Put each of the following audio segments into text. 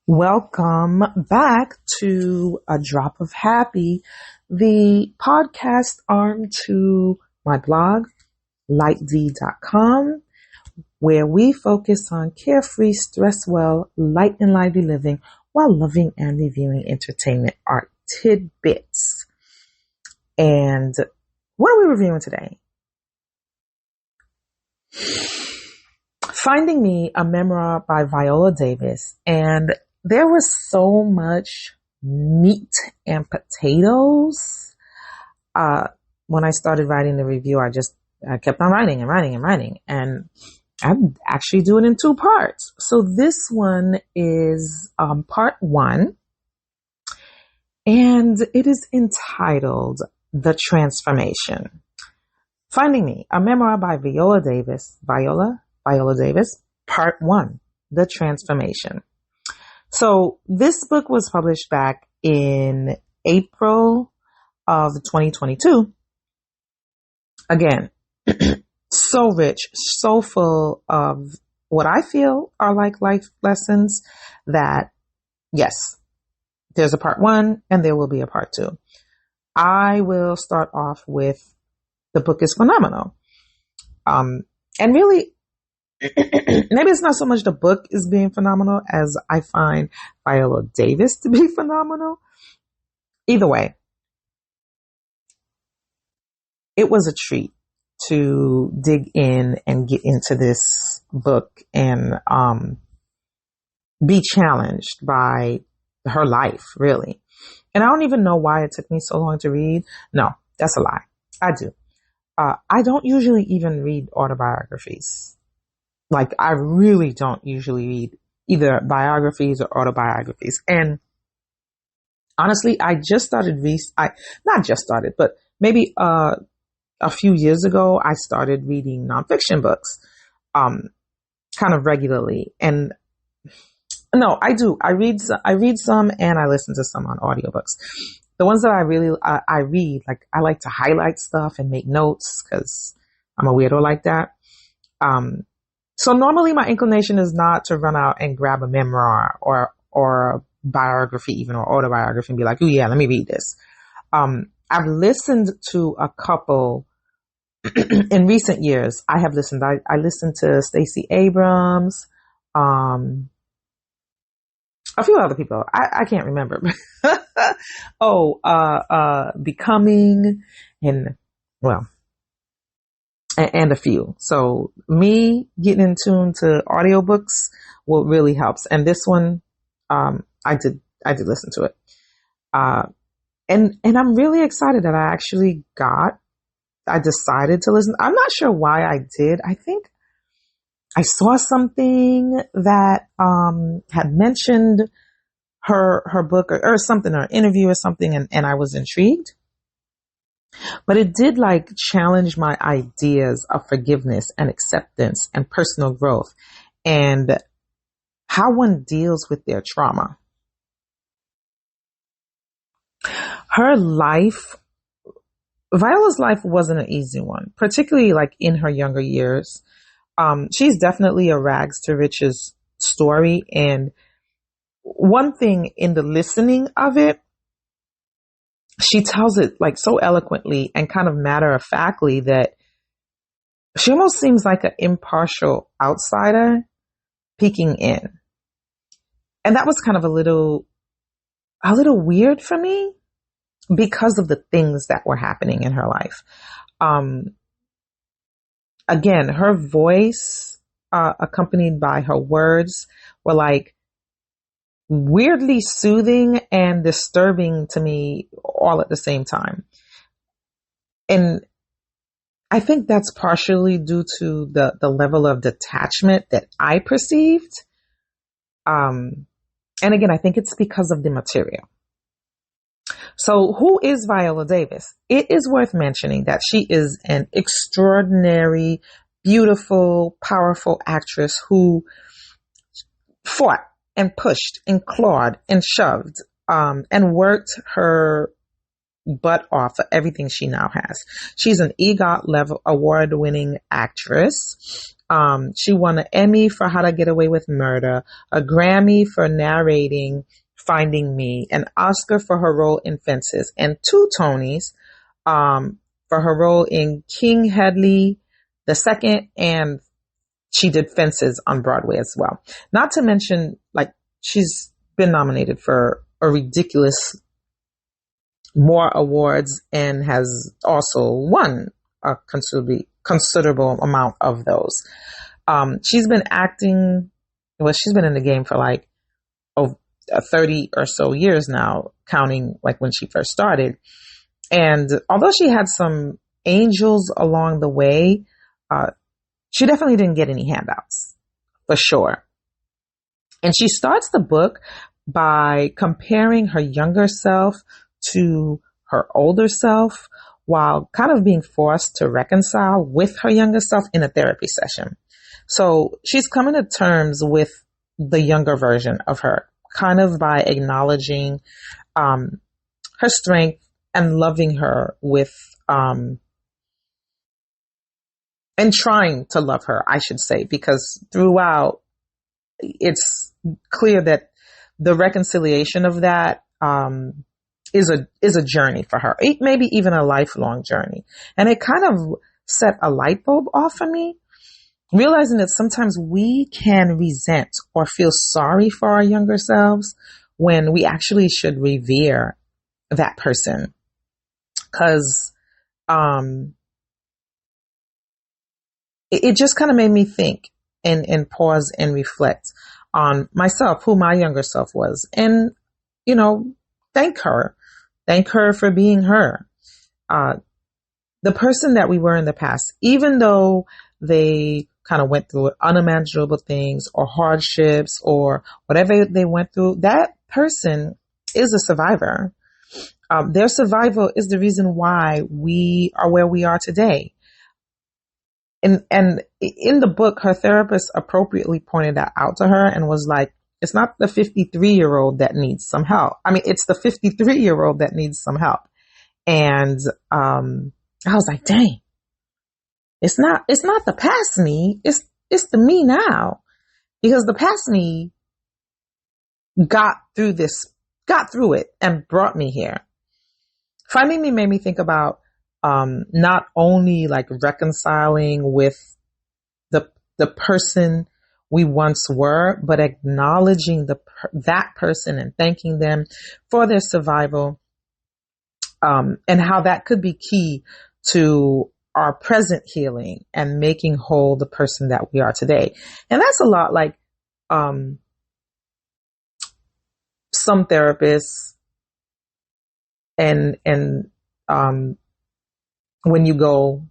Welcome back to A Drop of Happy, the podcast arm to my blog, lightd.com, where we focus on carefree, stress well, light and lively living while loving and reviewing entertainment art tidbits. And what are we reviewing today? Finding Me, a memoir by Viola Davis. And there was so much meat and potatoes. When I started writing the review, I kept on writing and writing and writing. And I'm actually doing it in two parts. So this one is part one. And it is entitled The Transformation. Finding Me, a memoir by Viola Davis, part one, The Transformation. So this book was published back in April of 2022. Again, so rich, so full of what I feel are like life lessons that, yes, there's a part one and there will be a part two. I will start off with the book is phenomenal. And really, maybe it's not so much the book is being phenomenal as I find Viola Davis to be phenomenal. Either way, it was a treat to dig in and get into this book and be challenged by her life, really. And I don't even know why it took me so long to read. No, that's a lie. I do. I don't usually even read autobiographies. Like, I really don't usually read either biographies or autobiographies. And honestly, I just started, not just started, but maybe a few years ago, I started reading nonfiction books kind of regularly. And no, I do. I read some and I listen to some on audiobooks. The ones that I read, like, I like to highlight stuff and make notes because I'm a weirdo like that. So normally my inclination is not to run out and grab a memoir or a biography, even, or autobiography, and be like, oh yeah, let me read this. I've listened to a couple in recent years. I listened to Stacey Abrams, a few other people. I can't remember. Becoming and a few. So me getting in tune to audiobooks will really helps. And this one, I did listen to it. And I'm really excited that I decided to listen. I'm not sure why I did. I think I saw something that, had mentioned her book or something, or an interview or something. And I was intrigued. But it did challenge my ideas of forgiveness and acceptance and personal growth and how one deals with their trauma. Viola's life wasn't an easy one, particularly in her younger years. She's definitely a rags to riches story. And one thing in the listening of it, she tells it so eloquently and kind of matter of factly that she almost seems like an impartial outsider peeking in. And that was kind of a little weird for me because of the things that were happening in her life. Again, her voice, accompanied by her words, were weirdly soothing and disturbing to me all at the same time. And I think that's partially due to the level of detachment that I perceived. And again, I think it's because of the material. So who is Viola Davis? It is worth mentioning that she is an extraordinary, beautiful, powerful actress who fought and pushed and clawed and shoved, and worked her butt off for everything she now has. She's an EGOT level award-winning actress. She won an Emmy for How to Get Away with Murder, a Grammy for narrating Finding Me, an Oscar for her role in Fences, and two Tonys for her role in King Hedley II, and she did Fences on Broadway as well. Not to mention, like, she's been nominated for a ridiculous more awards and has also won a considerable amount of those. She's been acting, well, she's been in the game for like 30 or so years now, counting like when she first started. And although she had some angels along the way, she definitely didn't get any handouts, for sure. And she starts the book by comparing her younger self to her older self while kind of being forced to reconcile with her younger self in a therapy session. So she's coming to terms with the younger version of her, kind of by acknowledging her strength and loving her with, and trying to love her, I should say, because throughout it's clear that the reconciliation of that is a journey for her, maybe even a lifelong journey. And it kind of set a light bulb off for me, realizing that sometimes we can resent or feel sorry for our younger selves when we actually should revere that person. Because it just kind of made me think and pause and reflect on myself, who my younger self was, and, you know, thank her for being her. The person that we were in the past, even though they kind of went through unimaginable things or hardships or whatever they went through, that person is a survivor. Their survival is the reason why we are where we are today. And in the book, her therapist appropriately pointed that out to her and was like, it's not the 53-year-old that needs some help. I mean, it's the 53-year-old that needs some help. And I was like, dang, it's not the past me, it's the me now. Because the past me got through it and brought me here. Finding Me made me think about not only like reconciling with the person we once were, but acknowledging that person and thanking them for their survival, and how that could be key to our present healing and making whole the person that we are today. And that's a lot like some therapists and when you go,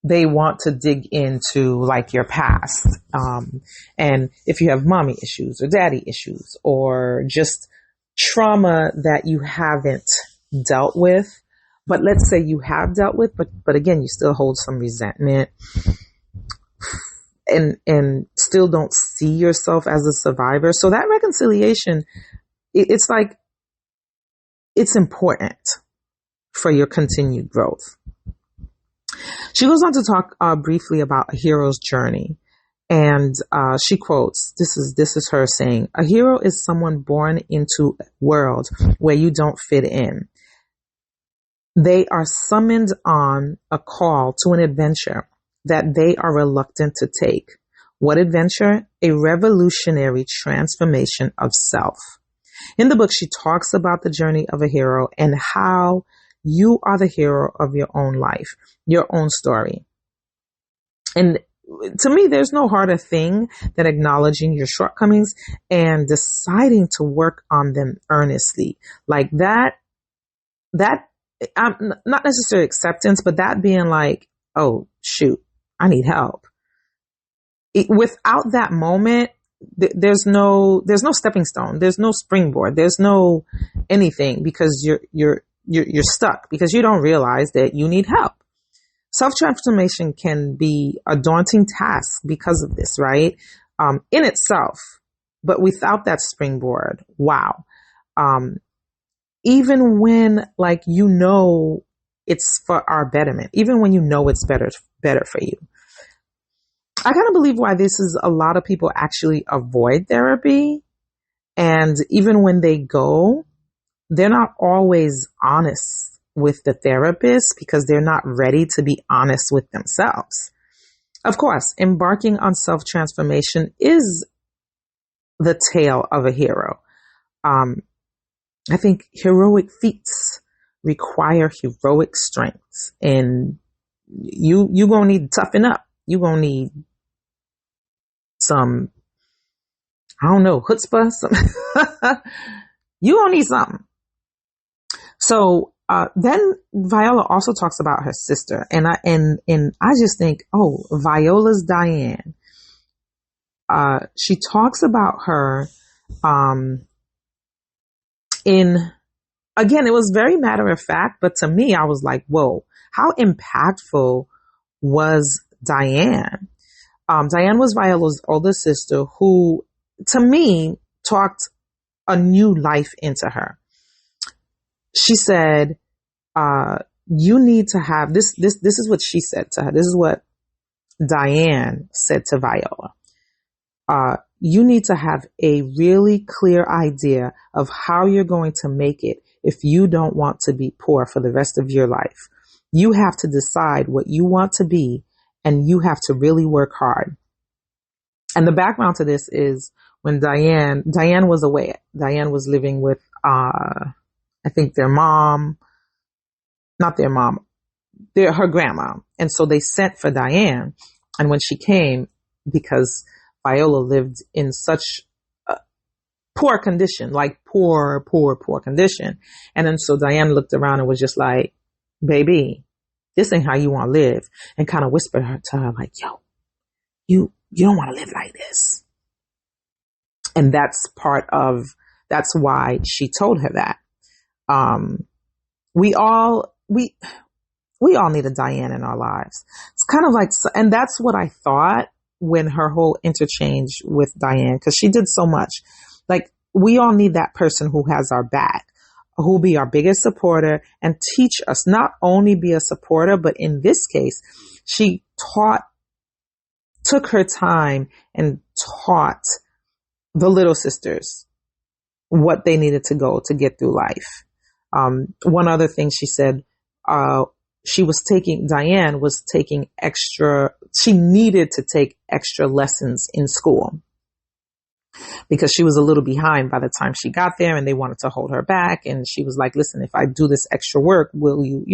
they want to dig into like your past. And if you have mommy issues or daddy issues or just trauma that you haven't dealt with, but let's say you have dealt with, but again, you still hold some resentment and still don't see yourself as a survivor. So that reconciliation, it's like, it's important for your continued growth. She goes on to talk briefly about a hero's journey. And she quotes, this is her saying, "A hero is someone born into a world where you don't fit in. They are summoned on a call to an adventure that they are reluctant to take. What adventure? A revolutionary transformation of self." In the book, she talks about the journey of a hero and how you are the hero of your own life, your own story. And to me, there's no harder thing than acknowledging your shortcomings and deciding to work on them earnestly. Like that, not necessarily acceptance, but that being like, oh, shoot, I need help. Without that moment, there's no stepping stone. There's no springboard. There's no anything, because you're stuck because you don't realize that you need help. Self-transformation can be a daunting task because of this, right? In itself, but without that springboard, wow. Even when like, you know, it's for our betterment, even when you know it's better for you. I kind of believe why this is a lot of people actually avoid therapy. And even when they go, they're not always honest with the therapist because they're not ready to be honest with themselves. Of course, embarking on self-transformation is the tale of a hero. I think heroic feats require heroic strength, and you gonna need to toughen up. You gonna need some, I don't know, chutzpah. You gonna need something. So then Viola also talks about her sister, and I just think, oh, Viola's Diane. She talks about her in, again, it was very matter of fact, but to me, I was like, whoa, how impactful was Diane? Diane was Viola's older sister who, to me, talked a new life into her. She said, you need to have this is what she said to her. This is what Diane said to Viola. You need to have a really clear idea of how you're going to make it if you don't want to be poor for the rest of your life. You have to decide what you want to be, and you have to really work hard. And the background to this is when Diane was away. Diane was living with, I think her grandma. And so they sent for Diane. And when she came, because Viola lived in such a poor condition, like poor condition. And then so Diane looked around and was just like, baby, this ain't how you want to live. And kind of whispered to her like, yo, you don't want to live like this. And that's why she told her that. We all need a Diane in our lives. It's kind of like, and that's what I thought when her whole interchange with Diane, because she did so much. Like, we all need that person who has our back, who will be our biggest supporter and teach us, not only be a supporter, but in this case, she took her time and taught the little sisters what they needed to go to get through life. One other thing she said, Diane was taking she needed to take extra lessons in school because she was a little behind by the time she got there, and they wanted to hold her back. And she was like, listen, if I do this extra work, will you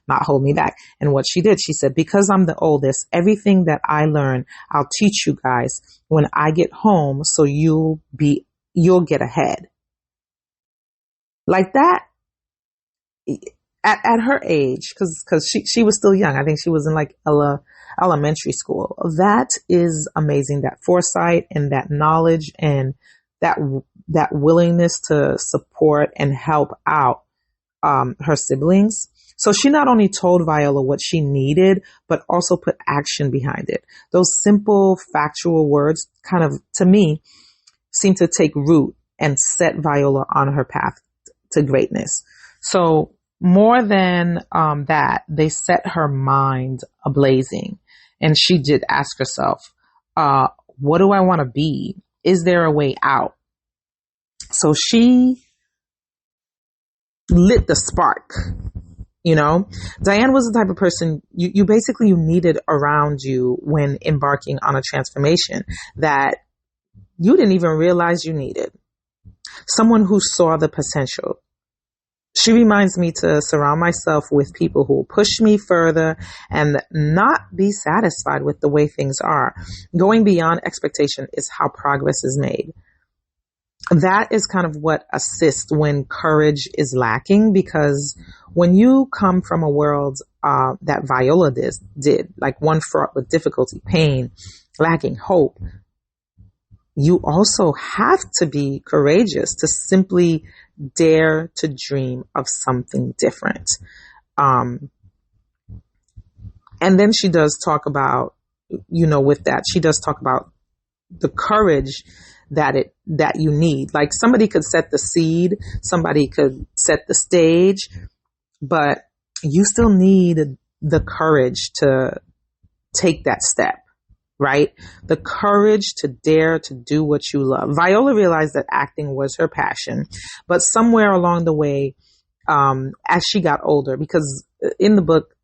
not hold me back? And what she did, she said, because I'm the oldest, everything that I learn, I'll teach you guys when I get home. So you'll get ahead. Like that, at her age, because she was still young. I think she was in like elementary school. That is amazing. That foresight and that knowledge and that willingness to support and help out her siblings. So she not only told Viola what she needed, but also put action behind it. Those simple, factual words kind of, to me, seem to take root and set Viola on her path to greatness. So more than that, they set her mind ablazing. And she did ask herself, what do I want to be? Is there a way out? So she lit the spark. Diane was the type of person you basically needed around you when embarking on a transformation that you didn't even realize you needed. Someone who saw the potential. She reminds me to surround myself with people who will push me further and not be satisfied with the way things are. Going beyond expectation is how progress is made. That is kind of what assists when courage is lacking, because when you come from a world that Viola did, like one fraught with difficulty, pain, lacking hope, you also have to be courageous to simply dare to dream of something different. And then she does talk about, with that, she does talk about the courage that you need. Like, somebody could set the seed, somebody could set the stage, but you still need the courage to take that step. right? The courage to dare to do what you love. Viola realized that acting was her passion, but somewhere along the way, as she got older, because in the book,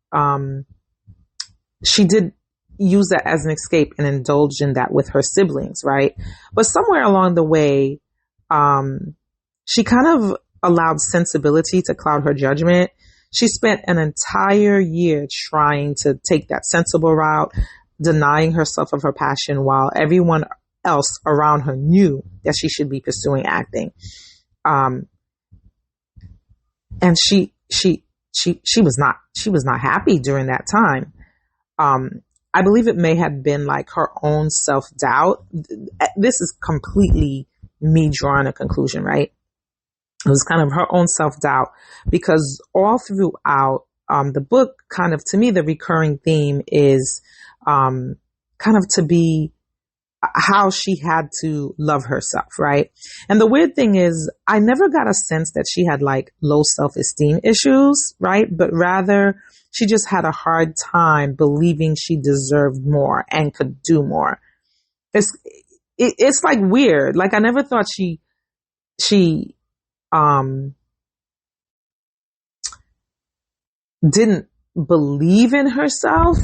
she did use that as an escape and indulge in that with her siblings, right? But somewhere along the way, she kind of allowed sensibility to cloud her judgment. She spent an entire year trying to take that sensible route, denying herself of her passion while everyone else around her knew that she should be pursuing acting. And she was not happy during that time. I believe it may have been like her own self-doubt. This is completely me drawing a conclusion, right? It was kind of her own self-doubt, because all throughout the book, kind of, to me, the recurring theme is kind of to be how she had to love herself, right? And the weird thing is, I never got a sense that she had like low self-esteem issues, right? But rather, she just had a hard time believing she deserved more and could do more. It's like weird. Like, I never thought she didn't believe in herself.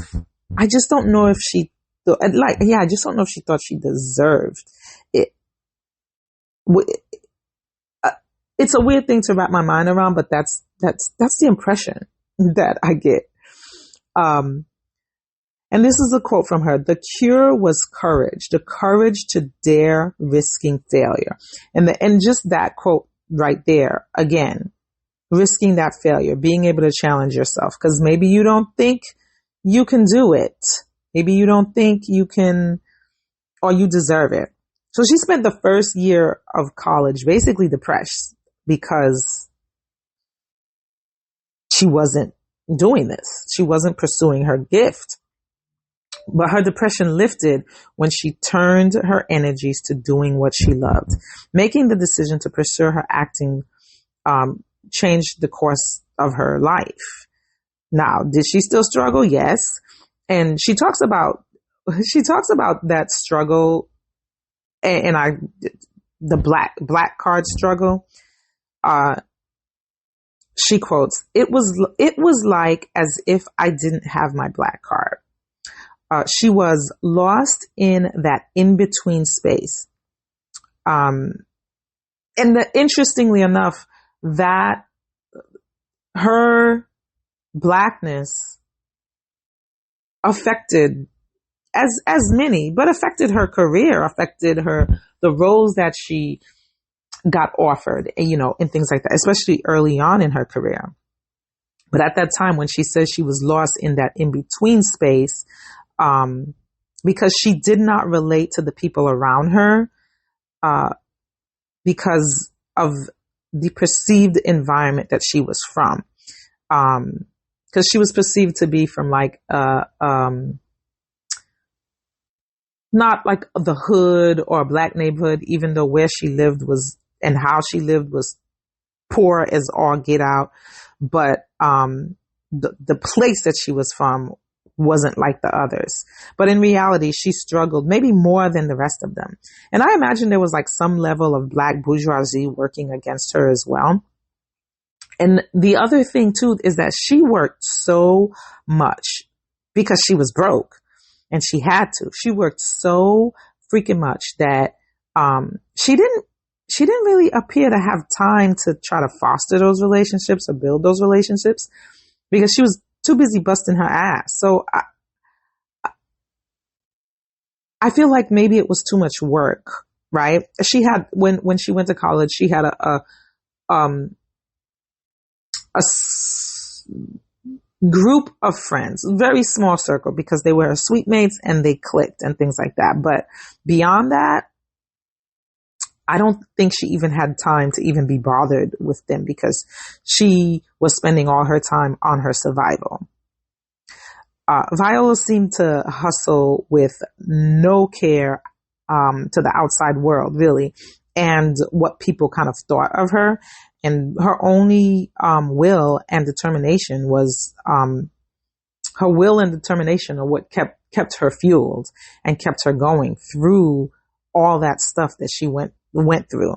I just don't know if she I just don't know if she thought she deserved it. It's a weird thing to wrap my mind around, but that's the impression that I get. And this is a quote from her: "The cure was courage, the courage to dare risking failure." And just that quote right there, again, risking that failure, being able to challenge yourself, because maybe you don't think you can do it. Maybe you don't think you can, or you deserve it. So she spent the first year of college basically depressed because she wasn't doing this. She wasn't pursuing her gift. But her depression lifted when she turned her energies to doing what she loved. Making the decision to pursue her acting changed the course of her life. Now, did she still struggle? Yes. And she talks about that struggle, and the black card struggle. She quotes, "It was like as if I didn't have my black card." She was lost in that in-between space. Interestingly enough, that her blackness affected, as many, but affected her career, affected the roles that she got offered, and things like that, especially early on in her career. But at that time, when she says she was lost in that in-between space, because she did not relate to the people around her, because of the perceived environment that she was from. Because she was perceived to be from like, not like the hood or a black neighborhood, even though where she lived was, and how she lived was poor as all get out. But, the place that she was from wasn't like the others. But in reality, she struggled maybe more than the rest of them. And I imagine there was like some level of black bourgeoisie working against her as well. And the other thing too is that she worked so much because she was broke and she had to. She worked so freaking much that she didn't really appear to have time to try to foster those relationships or build those relationships because she was too busy busting her ass. So I feel like maybe it was too much work, right? She had, when she went to college, she had a group of friends, very small circle, because they were her sweet mates and they clicked and things like that. But beyond that, I don't think she even had time to even be bothered with them because she was spending all her time on her survival. Viola seemed to hustle with no care to the outside world, really, and what people kind of thought of her. And her only will and determination was her will and determination are what kept kept her fueled and kept her going through all that stuff that she went through.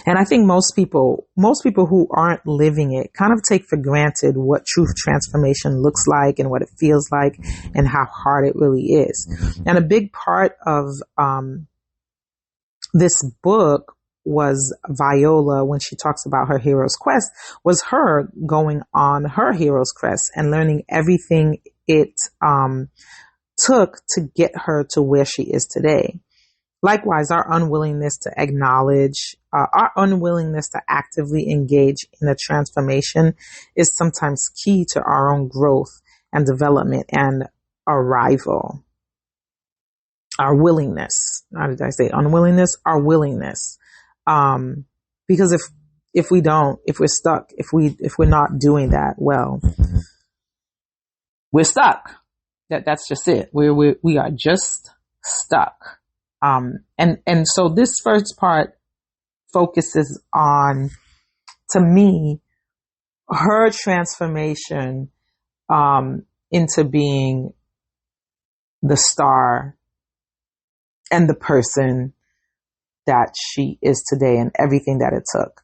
And I think most people who aren't living it kind of take for granted what true transformation looks like and what it feels like and how hard it really is. And a big part of this book was Viola, when she talks about her hero's quest, was her going on her hero's quest and learning everything it took to get her to where she is today. Likewise, our unwillingness to acknowledge, our unwillingness to actively engage in a transformation is sometimes key to our own growth and development and arrival. Our willingness, how did I say unwillingness? Our willingness. Because if we're stuck, if we're not doing that, well, we're stuck. That's just it. We are just stuck. And so this first part focuses on, to me, her transformation, into being the star and the person that she is today and everything that it took.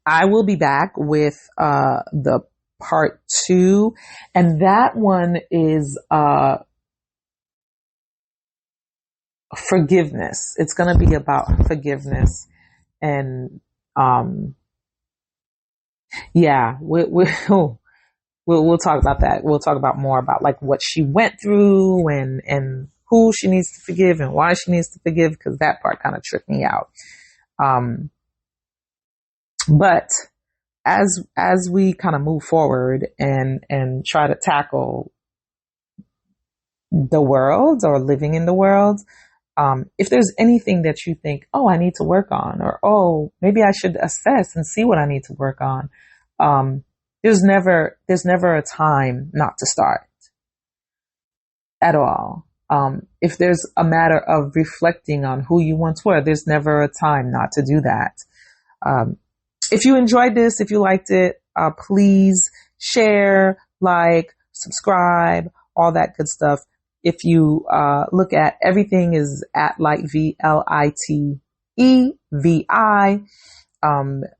I will be back with, the part 2, and that one is, forgiveness. It's going to be about forgiveness. And, yeah, we'll talk about that. We'll talk about more about like what she went through and who she needs to forgive and why she needs to forgive, because that part kind of tripped me out. But as we kind of move forward and try to tackle the world or living in the world, if there's anything that you think, oh, I need to work on, or, oh, maybe I should assess and see what I need to work on. There's never a time not to start at all. If there's a matter of reflecting on who you once were, there's never a time not to do that. If you enjoyed this, if you liked it, please share, like, subscribe, all that good stuff. If you look at everything is at LiteVitevi.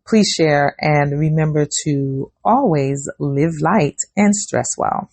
Please share and remember to always live light and stress well.